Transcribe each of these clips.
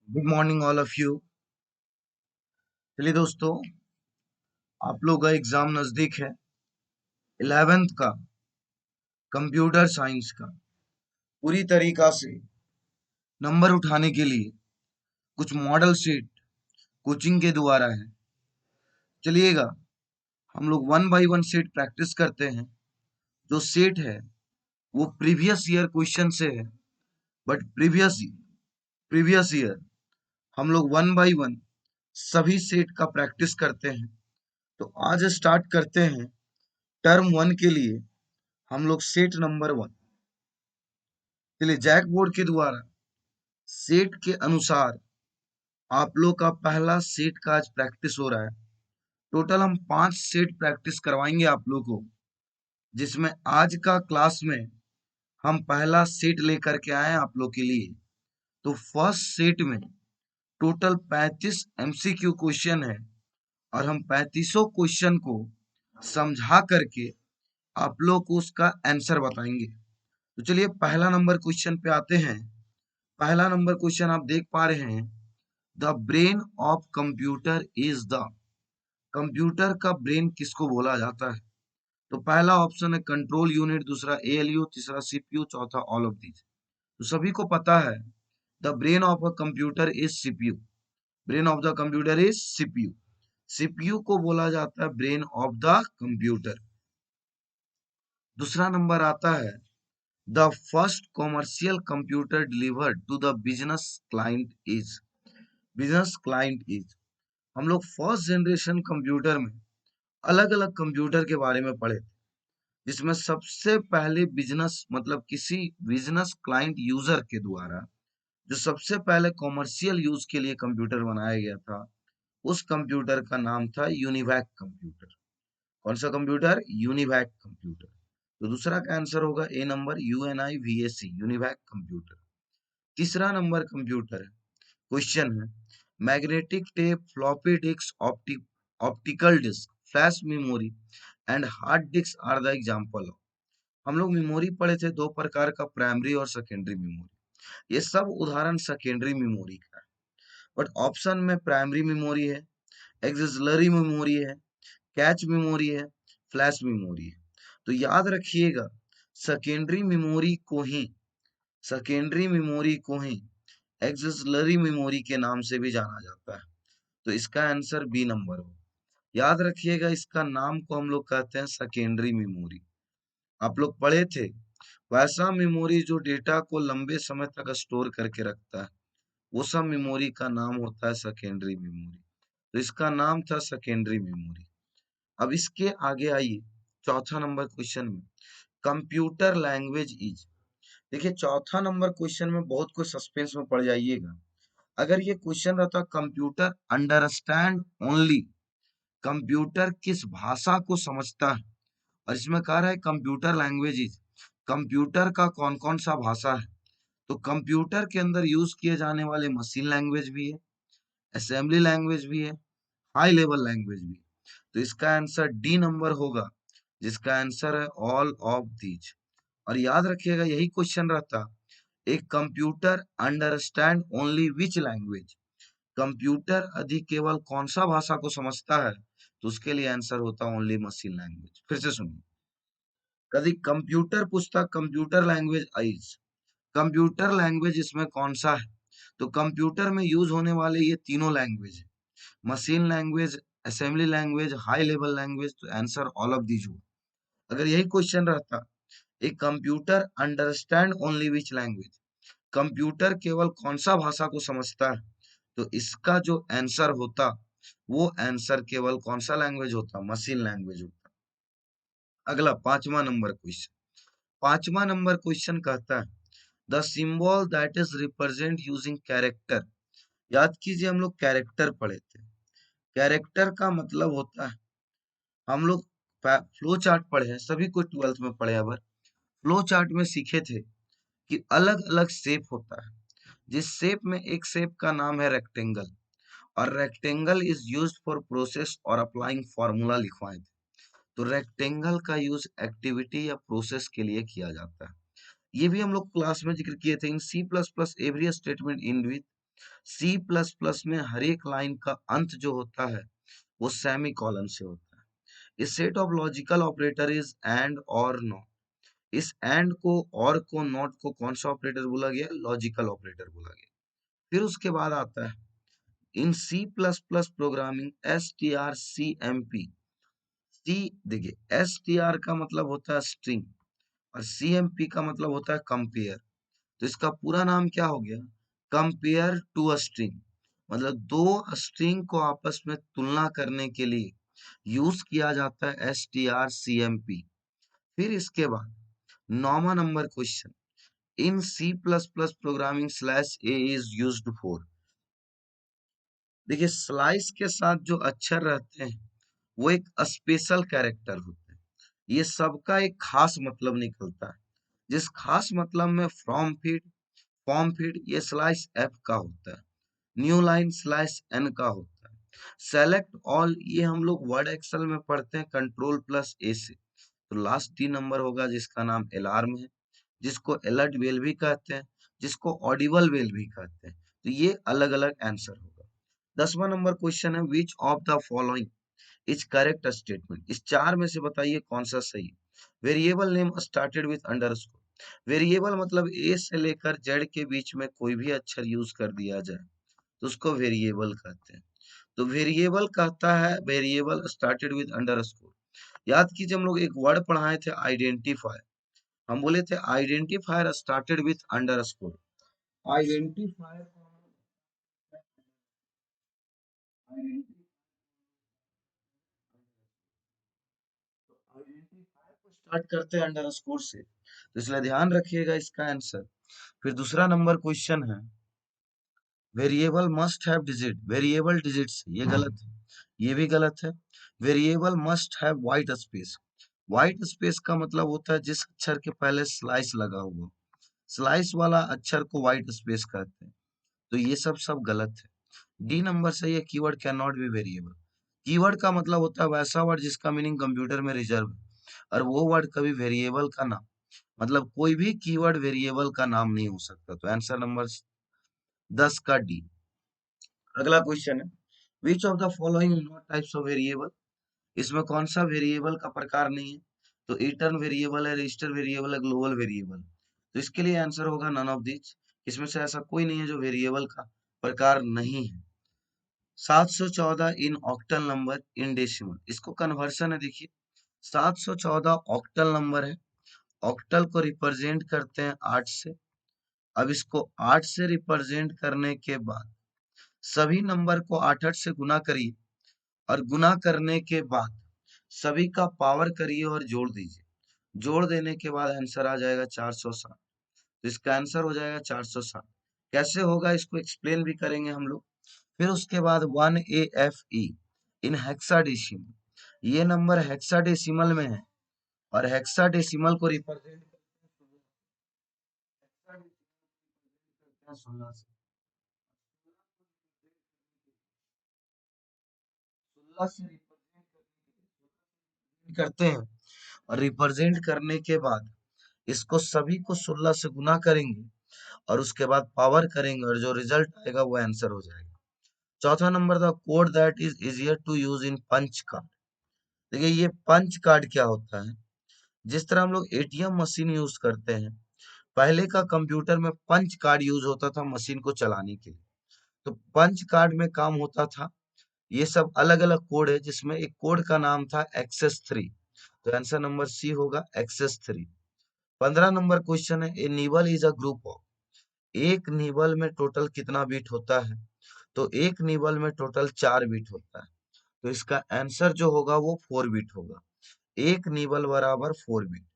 Good morning all of you. चलिए दोस्तों, आप लोग का एग्जाम नजदीक है। 11th का कंप्यूटर साइंस का पूरी तरीका से नंबर उठाने के लिए कुछ मॉडल सेट कोचिंग के द्वारा है। चलिएगा, हम लोग one by one set practice करते हैं। जो सेट है वो प्रीवियस ईयर क्वेश्चन से है, बट प्रीवियस ईयर हम लोग वन बाय वन सभी सेट का प्रैक्टिस करते हैं। तो आज स्टार्ट करते हैं टर्म वन के लिए हम लोग सेट नंबर वन। चलिए, जैक बोर्ड के द्वारा सेट के अनुसार आप लोग का पहला सेट का आज प्रैक्टिस हो रहा है। टोटल हम 5 सेट प्रैक्टिस करवाएंगे आप लोग को, जिसमें आज का क्लास में हम पहला सेट लेकर के आए हैं आप लोग के लिए। तो फर्स्ट सेट में टोटल 35 एमसीक्यू क्वेश्चन है और हम 35 क्वेश्चन को समझा करके आप लोग को उसका आंसर बताएंगे। तो चलिए, पहला नंबर क्वेश्चन पे आते हैं। पहला नंबर क्वेश्चन आप देख पा रहे हैं, the brain of computer is the. Computer का ब्रेन किसको बोला जाता है? तो पहला ऑप्शन है कंट्रोल यूनिट, दूसरा एएलयू, तीसरा सीपीयू, चौथा ऑल ऑफ दीज। तो सभी को पता है the brain of a computer is CPU. Brain of the computer is CPU. CPU को बोला जाता है ब्रेन ऑफ द कंप्यूटर। दूसरा नंबर आता है, the first commercial computer delivered to the business client is. Business client is. हम लोग first generation computer में अलग अलग कंप्यूटर के बारे में पढ़े, जिसमें सबसे पहले बिजनेस मतलब किसी बिजनेस क्लाइंट यूजर के द्वारा जो सबसे पहले कॉमर्शियल यूज के लिए कंप्यूटर बनाया गया था, उस कंप्यूटर का नाम था यूनिवैक कंप्यूटर। कौन सा कंप्यूटर? UNIVAC computer. तो दूसरा का आंसर होगा A number, U N I V A C, UNIVAC computer. तीसरा नंबर कंप्यूटर है, क्वेश्चन है, magnetic tape, floppy disk, optical disk, flash memory and hard disk are the example of. हम लोग मेमोरी पढ़े थे दो प्रकार का, प्राइमरी और सेकेंडरी मेमोरी। ये सब उदाहरण सेकेंडरी मेमोरी का है, बट ऑप्शन में प्राइमरी मेमोरी है, एक्सिलरी मेमोरी है, कैच मेमोरी है, फ्लैश मेमोरी है। तो याद रखिएगा, सेकेंडरी मेमोरी को ही सेकेंडरी मेमोरी को ही एक्सिलरी मेमोरी के नाम से भी जाना जाता है। तो इसका आंसर बी नंबर हो। याद रखिएगा, इसका नाम को हम लोग कहते हैं सेकेंडरी मेमोरी। आप लोग पढ़े थे, वैसा मेमोरी जो डेटा को लंबे समय तक स्टोर करके रखता है, वो सब मेमोरी का नाम होता है सेकेंडरी मेमोरी। तो इसका नाम था सेकेंडरी मेमोरी। अब इसके आगे आइए, चौथा नंबर क्वेश्चन में, कंप्यूटर लैंग्वेज इज। देखिए, चौथा नंबर क्वेश्चन में बहुत कुछ सस्पेंस में पड़ जाइएगा। अगर ये क्वेश्चन रहता कंप्यूटर अंडरस्टैंड ओनली, कंप्यूटर किस भाषा को समझता है, और इसमें कह रहा है कंप्यूटर लैंग्वेजेस, कंप्यूटर का कौन कौन सा भाषा है, तो कंप्यूटर के अंदर यूज किए जाने वाले मशीन लैंग्वेज भी है, असेंबली लैंग्वेज भी है, हाई लेवल लैंग्वेज भी है। तो इसका आंसर डी नंबर होगा, जिसका आंसर है ऑल ऑफ दीज। और याद रखिएगा, यही क्वेश्चन रहता, एक computer understand only which language, computer अधिक केवल कौन सा भाषा को समझता है, तो उसके लिए आंसर होता ओनली मशीन लैंग्वेज। फिर से सुनिए, कभी कंप्यूटर पूछता computer language eyes, computer language इसमें कौन सा है, तो कंप्यूटर में यूज होने वाले ये तीनों लैंग्वेज है, machine language, assembly language, high level language. तो आंसर ऑल ऑफ दीज हो। अगर यही क्वेश्चन रहता, एक computer understand only which language, computer केवल कौन सा भाषा को समझता है, तो इसका जो आंसर होता, वो आंसर केवल कौन सा लैंग्वेज होता, मशीन लैंग्वेज होता। अगला पांचवा नंबर क्वेश्चन। पांचवा नंबर क्वेश्चन कहता है, the symbol that is represent using character. याद कीजिए, हम लोग कैरेक्टर पढ़े थे। कैरेक्टर का मतलब होता है, हम लोग फ्लो चार्ट पढ़े हैं, सभी को 12th में पढ़े हैं। फ्लो चार्ट में सीखे थे कि अलग अलग शेप होता है, जिस शेप में एक शेप का नाम है रेक्टेंगल, और rectangle is used for process और अप्लाइंग फॉर्मूला लिखवाए थे। तो रेक्टेंगल का यूज एक्टिविटी या प्रोसेस के लिए किया जाता है। ये भी हम लोग क्लास में जिक्र किए थे, in C plus plus every statement in with C plus plus में हर एक लाइन का अंत जो होता है वो सेमी कॉलन से होता है। इस set of logical operator is and और नॉट। इस एंड को और को नॉट को कौन सा ऑपरेटर बोला गया? लॉजिकल ऑपरेटर बोला गया। फिर उसके बाद आता है in C plus plus programming S T R C M P. C देखिए एस टी आर का मतलब होता है स्ट्रिंग और सी एम पी का मतलब होता है कंपेयर। तो इसका पूरा नाम क्या हो गया? Compare to a string. मतलब दो स्ट्रिंग को आपस में तुलना करने के लिए यूज किया जाता है S T R C M P. फिर इसके बाद 9वां number question in C plus plus programming slash A is used for. देखिए स्लाइस के साथ जो अक्षर रहते हैं वो एक स्पेशल कैरेक्टर होते हैं। ये सबका एक खास मतलब निकलता है। जिस खास मतलब में फ्रॉम फीड, फॉर्म फीड ये स्लाइस एफ का होता है। न्यू लाइन स्लैश एन का होता है। सेलेक्ट ऑल ये हम लोग वर्ड एक्सेल में पढ़ते हैं कंट्रोल प्लस ए से। तो लास्ट 3 नंबर होगा जिसका नाम अलार्म है, जिसको अलर्ट बेल भी कहते हैं, जिसको ऑडिबल बेल भी कहते हैं। तो ये अलग अलग आंसर होगा। 10वां नंबर क्वेश्चन है which of the following is correct statement. इस चार में से बताइए कौन सा सही है। Variable name started with underscore. Variable मतलब ए से लेकर जेड के बीच में कोई भी अक्षर यूज कर दिया जाए तो उसको वेरिएबल कहते हैं। तो वेरिएबल कहता है वेरिएबल स्टार्टेड विद अंडरस्कोर। याद कीजिए हम लोग एक वर्ड पढ़ाए थे आइडेंटिफायर। हम बोले थे identifier started with underscore. Identifier identifier को स्टार्ट करते हैं अंडरस्कोर से, तो इसलिए ध्यान रखिएगा इसका आंसर। फिर दूसरा नंबर क्वेश्चन है variable must have digit. Variable digits ये गलत है, ये भी गलत है। Variable must have white space. White space का मतलब होता है जिस अक्षर के पहले स्लाइस लगा हुआ, स्लाइस वाला अक्षर को व्हाइट स्पेस कहते हैं। तो ये सब गलत है। डी नंबर सही है keyword can not be variable. Keyword का मतलब होता है वैसा वर्ड जिसका मीनिंग कंप्यूटर में रिजर्व है, और वो वर्ड कभी वेरिएबल का नाम, मतलब कोई भी कीवर्ड वेरिएबल का नाम नहीं हो सकता। तो आंसर नंबर 10 का डी। अगला क्वेश्चन है which of the following not types of variable. इसमें कौन सा वेरिएबल का प्रकार नहीं है? तो इटर्न वेरिएबल है, रजिस्टर वेरिएबल है, ग्लोबल वेरिएबल। तो इसके लिए आंसर होगा नन ऑफ दिस। इसमें से ऐसा कोई नहीं है जो वेरिएबल का प्रकार नहीं है। 714 इन ऑक्टल नंबर इन डेसिमल, इसको कन्वर्सन है। देखिए 714 ऑक्टल नंबर है। ऑक्टल को रिप्रेजेंट करते हैं 8 से। अब इसको 8 से रिप्रेजेंट करने के बाद सभी नंबर को 8 से गुना करिए और गुना करने के बाद सभी का पावर करिए और जोड़ दीजिए। जोड़ देने के बाद आंसर आ जाएगा 460। तो इसका आंसर हो जाएगा 460। कैसे होगा इसको एक्सप्लेन भी करेंगे हम लोग। फिर उसके बाद 1AFE इन हेक्साडेसिमल। ये नंबर हेक्साडेसिमल में है और हेक्साडेसिमल को रिप्रेजेंट करते हैं 16 से। 16 से रिप्रेजेंट करते हैं और रिप्रेजेंट करने के बाद इसको सभी को 16 से गुना करेंगे और उसके बाद पावर करेंगे और जो रिजल्ट आएगा वो आंसर हो जाएगा। चौथा number the code that is easier to use in punch card. देखिए ये पंच कार्ड क्या होता है? जिस तरह हम लोग एटीएम मशीन यूज करते हैं, पहले का कंप्यूटर में पंच कार्ड यूज होता था मशीन को चलाने के लिए। तो पंच कार्ड में काम होता था, ये सब अलग अलग कोड है जिसमें एक कोड का नाम था एक्सेस 3। तो आंसर नंबर सी होगा एक्सेस 3। 15 नंबर क्वेश्चन है a nibble is a group of. एक निबल में टोटल कितना बीट होता है? तो एक निबल में टोटल 4 बीट होता है। तो इसका आंसर जो होगा वो 4 बीट होगा। एक निबल बराबर 4 बीट।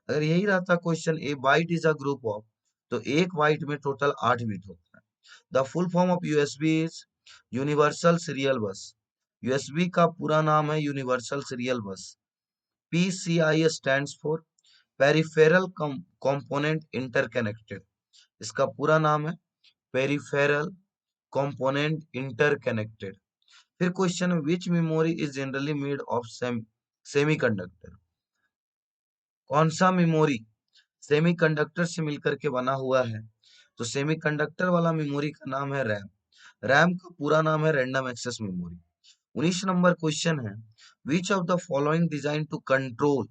अगर यही रहता question A bite is a group of, तो एक बाइट में टोटल 8 बीट होता है। The full form of USB is universal serial बस। यूएसबी का पूरा नाम है यूनिवर्सल सीरियल बस। PCI stands for peripheral component interconnected. इसका पूरा नाम है पेरिफेरल कंपोनेंट इंटरकनेक्टेड। फिर question which memory is generally made of semiconductor. कौन सा मेमोरी सेमीकंडक्टर से मिलकर के बना हुआ है। तो सेमीकंडक्टर वाला मेमोरी का नाम है रैम। रैम का पूरा नाम है random access memory. 19 number question है, which of the following design to control.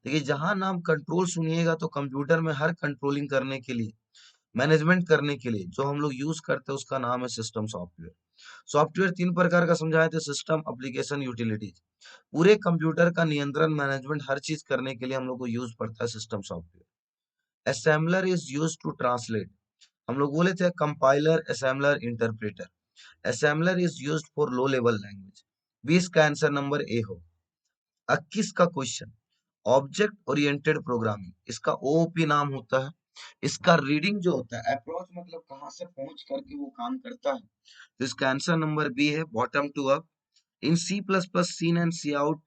देखिए जहां नाम कंट्रोल सुनिएगा तो कंप्यूटर में हर कंट्रोलिंग करने के लिए, मैनेजमेंट करने के लिए जो हम लोग यूज करते हैं उसका नाम है सिस्टम सॉफ्टवेयर। सॉफ्टवेयर तीन प्रकार का समझाए थे, सिस्टम, एप्लीकेशन, यूटिलिटीज। पूरे कंप्यूटर का नियंत्रण, मैनेजमेंट, हर चीज करने के लिए हम लोग को यूज पड़ता है system software. Assembler is use to translate. हम लोग बोले थे compiler, assembler, interpreter. Assembler is used for low level language. 20 का आंसर नंबर ए हो। 21 का क्वेश्चन, ऑब्जेक्ट ओरिएंटेड प्रोग्रामिंग, इसका ओओपी नाम होता है। इसका रीडिंग जो होता है, अप्रोच मतलब कहां से पहुंच करके वो काम करता है, तो इसका आंसर नंबर बी है, bottom to up. In C plus plus cin and cout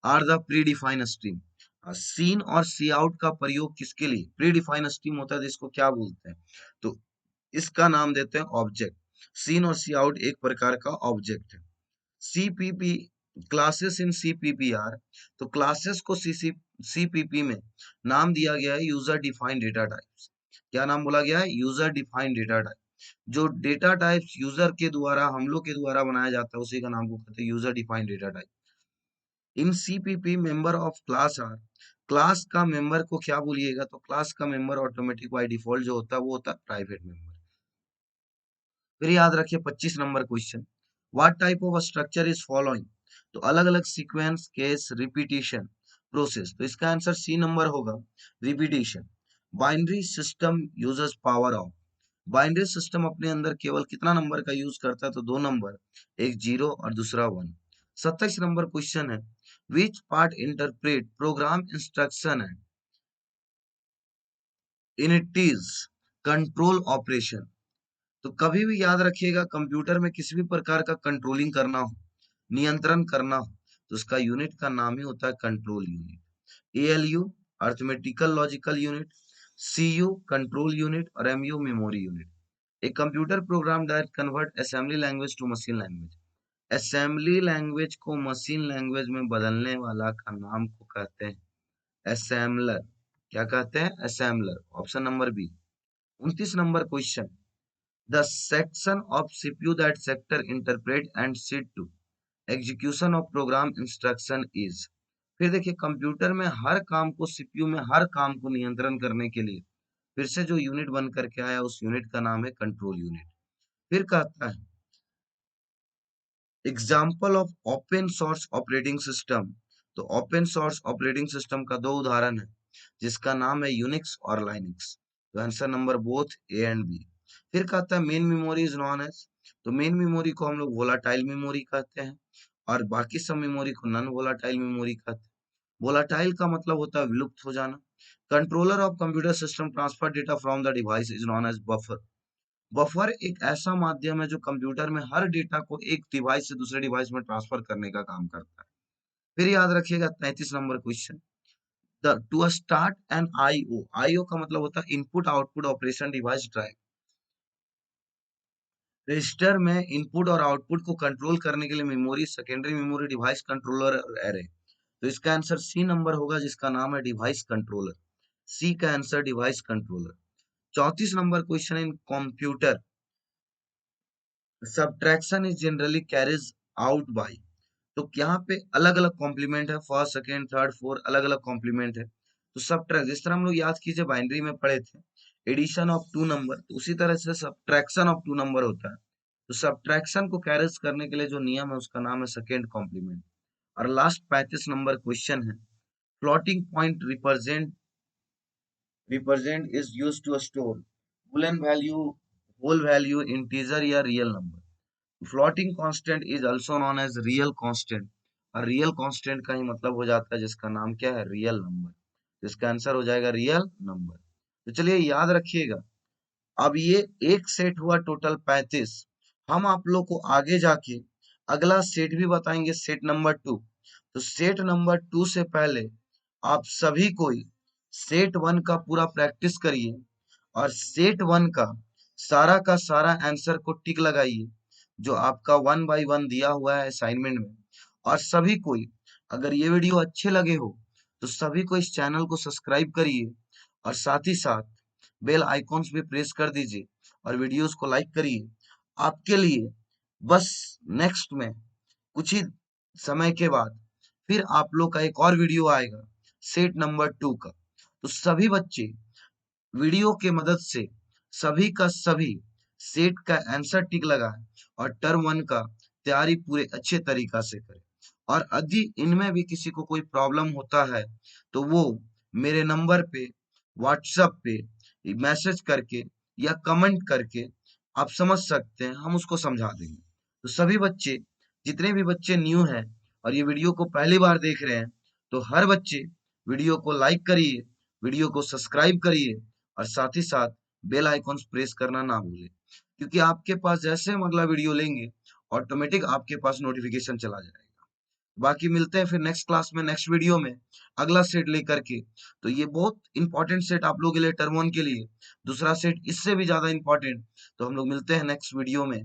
are the predefined stream. Cin और सी आउट का प्रयोग किसके लिए, प्री डिफाइंड स्ट्रीम होता है, जिसको क्या बोलते हैं, तो इसका नाम देते हैं ऑब्जेक्ट। सीन और सी आउट एक प्रकार का ऑब्जेक्ट है। सीपीपी, क्लासेस इन सीपीपीआर, तो क्लासेस को सीपीपी में नाम दिया गया है यूजर डिफाइंड डेटा टाइप्स। क्या नाम बोला गया है, यूजर डिफाइंड डेटा टाइप। जो डेटा टाइप्स यूजर के द्वारा, हम लोग के द्वारा बनाया जाता है उसी का नाम को कहते हैं user defined data type. In CPP member of class are, class का मेंबर को क्या बोलिएगा, तो क्लास का मेंबर ऑटोमेटिक बाय डिफॉल्ट जो होता है वो होता है प्राइवेट मेंबर। फिर याद रखिए 25 number question, what type of structure is following. तो अलग अलग सीक्वेंस, केस, रिपीटिशन, प्रोसेस, तो इसका आंसर सी नंबर होगा, repetition. Binary system uses power of. Binary system अपने अंदर केवल कितना नंबर का यूज करता है, तो दो नंबर, एक जीरो और दूसरा वन। 27 नंबर क्वेश्चन है, which part interpret programme instruction and in it is control operation. तो कभी भी याद रखिएगा, कंप्यूटर में किसी भी प्रकार का कंट्रोलिंग करना हो, नियंत्रण करना हो, तो उसका यूनिट का नाम ही होता है control unit. ALU, arithmetical logical unit. CU, control unit. और एमयू, मेमोरी यूनिट। एक computer program that convert assembly language to machine language. Assembly language को मशीन लैंग्वेज में बदलने वाला का नाम को कहते हैं असेंबलर। क्या कहते हैं, assembler. Option number B. 29 number question, the section of CPU that sector interpret and sit to execution of program instruction is। फिर देखिए कंप्यूटर में हर काम को, सीपीयू में हर काम को नियंत्रण करने के लिए फिर से जो यूनिट बन करके आया उस यूनिट का नाम है कंट्रोल यूनिट। फिर कहता है example of open source operating system. तो ओपन सोर्स ऑपरेटिंग सिस्टम का दो उदाहरण है, जिसका नाम है यूनिक्स और लाइनिक्स। तो answer number both A and B. फिर कहता है main memory is known as. तो मेन मेमोरी को हम लोग वोलाटाइल मेमोरी कहते हैं और बाकी सब मेमोरी को नॉन वोलाटाइल मेमोरी कहते हैं। वोलाटाइल का मतलब होता है विलुप्त हो जाना। Controller of computer system transfer data from the device is known as buffer. Buffer एक ऐसा माध्यम है जो कंप्यूटर में हर डेटा को एक डिवाइस से दूसरे डिवाइस में ट्रांसफर करने का काम करता है। फिर याद रखिएगा 33 number question, the two start an IO. IO का मतलब होता है input output operation device drive. Register में इनपुट और आउटपुट को कंट्रोल करने के लिए memory, secondary memory, device controller और एरे। तो इसका आंसर सी नंबर होगा, जिसका नाम है डिवाइस कंट्रोलर। सी का answer device controller. 34 number question, in computer subtraction is generally carries out by. तो यहाँ पे अलग अलग कॉम्प्लीमेंट है, फर्स्ट, सेकेंड, थर्ड, फोर्थ, अलग अलग कॉम्प्लीमेंट है। तो सब्ट्रैक्ट, जिस तरह हम लोग याद कीजिए बाइनरी में पढ़े थे एडिशन ऑफ टू नंबर, तो उसी तरह से सब्ट्रैक्शन ऑफ टू नंबर होता है। तो सब्ट्रैक्शन को कैरेज करने के लिए जो नियम है उसका नाम है सेकेंड कॉम्प्लीमेंट। और लास्ट 35 नंबर क्वेश्चन है, floating point represent is use to store boolean value, whole value, integer या real number. Floating constant is also known as real constant. और रियल कांस्टेंट का ही मतलब हो जाता है जिसका नाम क्या है, रियल नंबर। जिसका आंसर हो जाएगा रियल नंबर। तो चलिए याद रखिएगा, अब ये एक सेट हुआ टोटल 35। हम आप लोग को आगे जाके अगला सेट भी बताएंगे, सेट नंबर 2। तो सेट नंबर 2 से पहले आप सभी कोई सेट 1 का पूरा प्रैक्टिस करिए और सेट 1 का सारा आंसर को टिक लगाइए जो आपका 1 बाई 1 दिया हुआ है असाइनमेंट में। और सभी कोई, अगर ये वीडियो अच्छे लगे हो तो सभी को इस चैनल को सब्सक्राइब करिए और साथ ही साथ बेल आइकॉन्स भी प्रेस कर दीजिए और वीडियोस को लाइक करिए। आपके लिए बस नेक्स्ट में कुछ ही समय के बाद फिर आप लोग का एक और वीडियो आएगा सेट नंबर 2 का। तो सभी बच्चे वीडियो के मदद से सभी का सभी सेट का आंसर टिक लगाए और टर्म 1 का तैयारी पूरे अच्छे तरीका से करें। और यदि इनमें भी किसी को कोई प्रॉब्लम होता है तो वो मेरे नंबर पे व्हाट्सएप पे मैसेज करके या कमेंट करके आप समझ सकते हैं, हम उसको समझा देंगे। तो सभी बच्चे, जितने भी बच्चे न्यू हैं और ये वीडियो को पहली बार देख रहे हैं, तो हर बच्चे वीडियो को लाइक करिए, वीडियो को सब्सक्राइब करिए और साथ ही साथ बेल आइकॉन प्रेस करना ना भूलें, क्योंकि आपके पास जैसे हम अगला वीडियो लेंगे ऑटोमेटिक आपके पास नोटिफिकेशन चला जाएगा। बाकी मिलते हैं फिर नेक्स्ट क्लास में, नेक्स्ट वीडियो में अगला सेट लेकर के। तो ये बहुत इंपॉर्टेंट सेट आप लोगों के लिए, टर्म 1 के लिए। दूसरा सेट इससे भी ज्यादा इंपॉर्टेंट। तो हम लोग मिलते हैं नेक्स्ट वीडियो में।